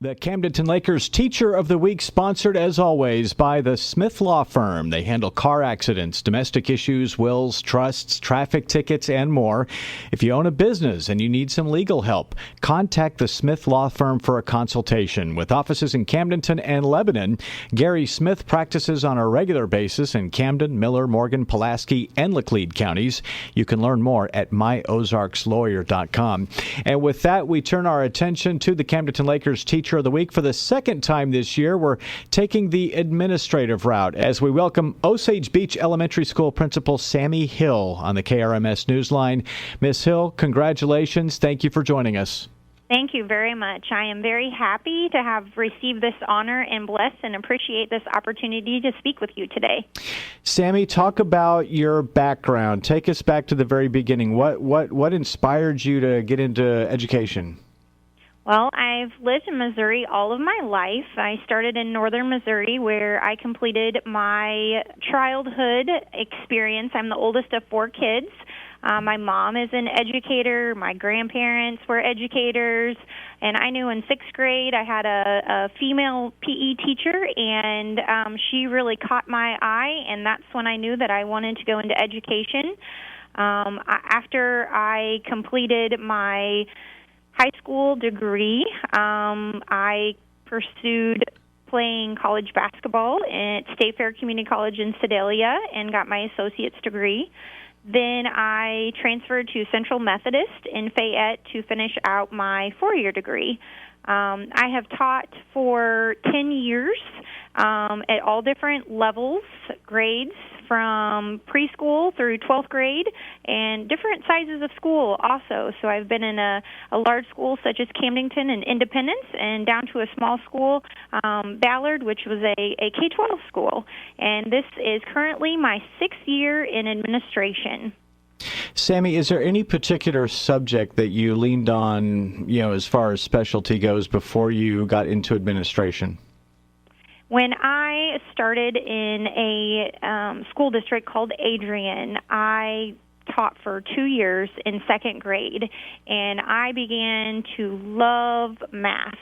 The Camdenton Lakers Teacher of the Week, sponsored as always by the Smith Law Firm. They handle car accidents, domestic issues, wills, trusts, traffic tickets, and more. If you own a business and you need some legal help, contact the Smith Law Firm for a consultation. With offices in Camdenton and Lebanon, Gary Smith practices on a regular basis in Camden, Miller, Morgan, Pulaski, and Laclede counties. You can learn more at myozarkslawyer.com. And with that, we turn our attention to the Camdenton Lakers Teacher of the Week. For the second time this year, we're taking the administrative route as we welcome Osage Beach Elementary School Principal Samie Hill on the KRMS Newsline. Ms. Hill, congratulations. Thank you for joining us. Thank you very much. I am very happy to have received this honor and bless and appreciate this opportunity to speak with you today. Samie, talk about your background. Take us back to the very beginning. What inspired you to get into education? Well, I've lived in Missouri all of my life. I started in northern Missouri where I completed my childhood experience. I'm the oldest of 4 kids. My mom is an educator. My grandparents were educators. And I knew in 6th grade I had a female PE teacher, and she really caught my eye, and that's when I knew that I wanted to go into education. After I completed my high school degree, I pursued playing college basketball at State Fair Community College in Sedalia and got my associate's degree. Then I transferred to Central Methodist in Fayette to finish out my 4-year degree. I have taught for 10 years at all different levels, grades, from preschool through 12th grade, and different sizes of school also. So I've been in a large school such as Camdenton and Independence, and down to a small school, Ballard, which was a K-12 school. And this is currently my 6th year in administration. Samie, is there any particular subject that you leaned on, as far as specialty goes before you got into administration? When I started in a school district called Adrian, I taught for 2 years in 2nd grade, and I began to love math.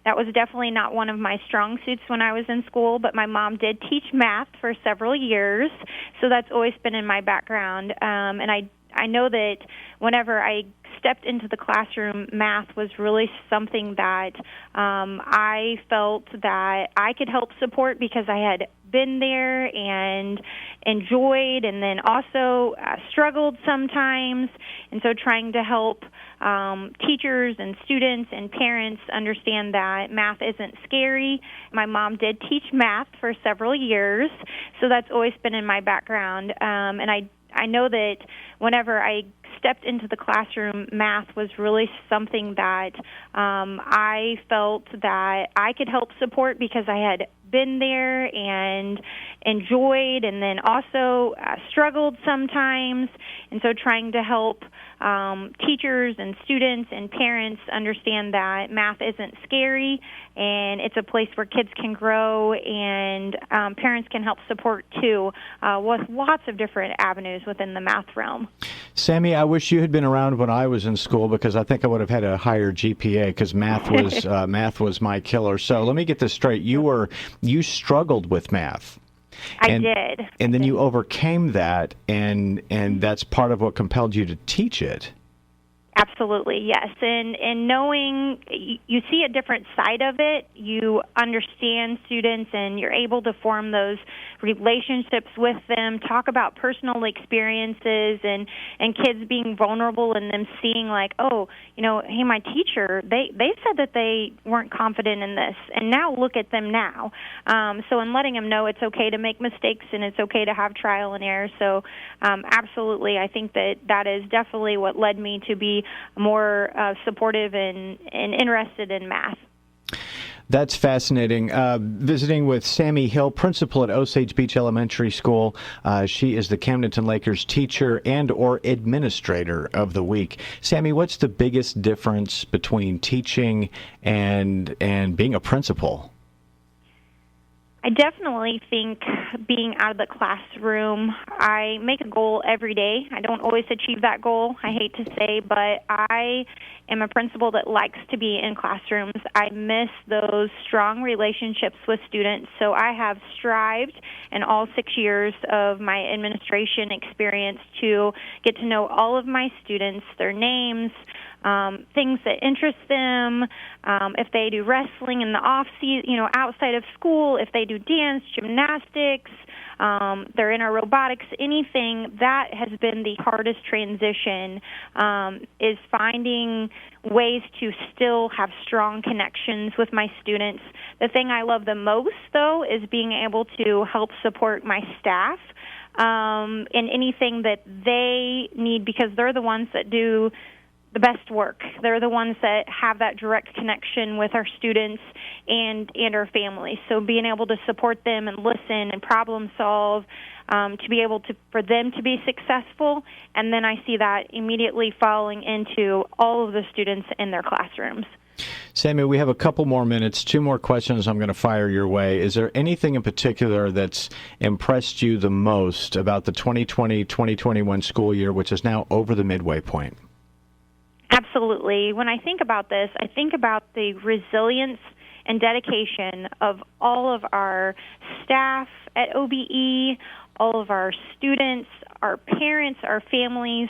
That was definitely not one of my strong suits when I was in school, but my mom did teach math for several years, so that's always been in my background. And I know that whenever I stepped into the classroom, math was really something that I felt that I could help support because I had been there and enjoyed, and then also struggled sometimes. And so trying to help teachers and students and parents understand that math isn't scary. My mom did teach math for several years, so that's always been in my background. And I know that whenever I stepped into the classroom, math was really something that I felt that I could help support because I had been there and enjoyed, and then also struggled sometimes. And so trying to help teachers and students and parents understand that math isn't scary, and it's a place where kids can grow, and parents can help support too, with lots of different avenues within the math realm. Samie, I wish you had been around when I was in school because I think I would have had a higher GPA because math was my killer. So let me get this straight. You struggled with math. I did. And then you overcame that, and that's part of what compelled you to teach it. Absolutely, yes. And knowing you see a different side of it, you understand students, and you're able to form those relationships with them, talk about personal experiences, and kids being vulnerable and them seeing like, oh, hey, my teacher, they said that they weren't confident in this, and now look at them now. So in letting them know it's okay to make mistakes and it's okay to have trial and error. So absolutely, I think that is definitely what led me to be more supportive and interested in math. That's fascinating. Visiting with Samie Hill, principal at Osage Beach Elementary School. She is the Camdenton Lakers Teacher and or Administrator of the Week. Samie, what's the biggest difference between teaching and being a principal? I definitely think being out of the classroom, I make a goal every day. I don't always achieve that goal, I hate to say, but I am a principal that likes to be in classrooms. I miss those strong relationships with students, so I have strived in all 6 years of my administration experience to get to know all of my students, their names, things that interest them, if they do wrestling in the off season, outside of school, if they do dance, gymnastics, they're in our robotics, anything. That has been the hardest transition, is finding ways to still have strong connections with my students. The thing I love the most, though, is being able to help support my staff in anything that they need, because they're the ones that do the best work. They're the ones that have that direct connection with our students and our families. So being able to support them and listen and problem solve, to be able to, for them to be successful, and then I see that immediately falling into all of the students in their classrooms. Samie, we have a couple more minutes, 2 more questions I'm going to fire your way. Is there anything in particular that's impressed you the most about the 2020-2021 school year, which is now over the midway point? Absolutely. When I think about this, I think about the resilience and dedication of all of our staff at OBE, all of our students, our parents, our families.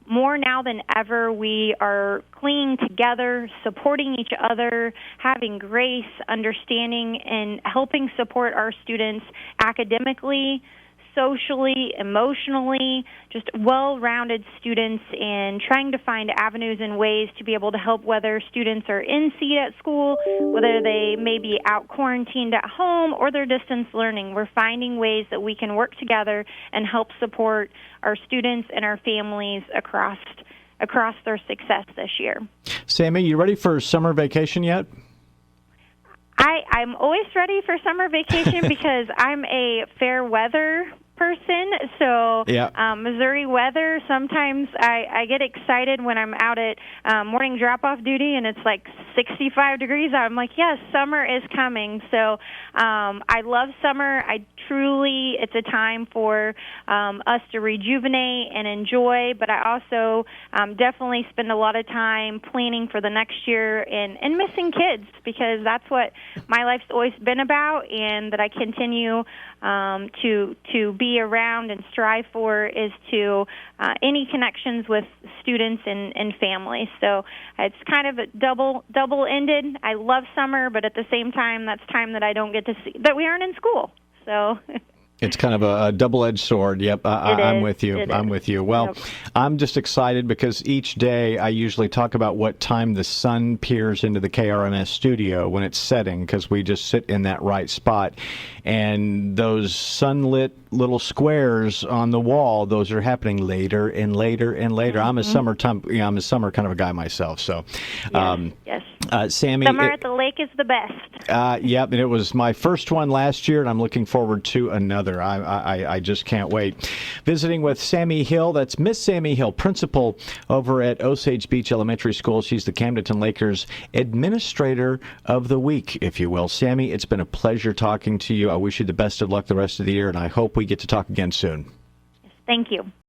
More now than ever, we are clinging together, supporting each other, having grace, understanding, and helping support our students academically, socially, emotionally, just well-rounded students, and trying to find avenues and ways to be able to help, whether students are in seat at school, whether they may be out quarantined at home, or they're distance learning. We're finding ways that we can work together and help support our students and our families across their success this year. Samie, you ready for summer vacation yet? I'm always ready for summer vacation because I'm a fair weather person, so yeah. Missouri weather, sometimes I get excited when I'm out at morning drop-off duty and it's like 65 degrees out. I'm like, yes, summer is coming. So I love summer. It's a time for us to rejuvenate and enjoy, but I also definitely spend a lot of time planning for the next year and missing kids, because that's what my life's always been about, and that I continue to be around and strive for, is to any connections with students and families. So it's kind of a double-ended. I love summer, but at the same time, that's time that I don't get to see, that we aren't in school. So it's kind of a double-edged sword. Yep, I'm with you. I'm with you. Well, yep. I'm just excited because each day I usually talk about what time the sun peers into the KRMS studio when it's setting, because we just sit in that right spot. And those sunlit little squares on the wall, those are happening later and later and later. Mm-hmm. I'm a summer kind of a guy myself. So, yes. Samie, summer at the lake is the best. Yep, and it was my first one last year, and I'm looking forward to another. I just can't wait. Visiting with Samie Hill, that's Miss Samie Hill, principal over at Osage Beach Elementary School. She's the Camdenton Lakers Administrator of the Week, if you will. Samie, it's been a pleasure talking to you. I wish you the best of luck the rest of the year, and I hope we get to talk again soon. Thank you.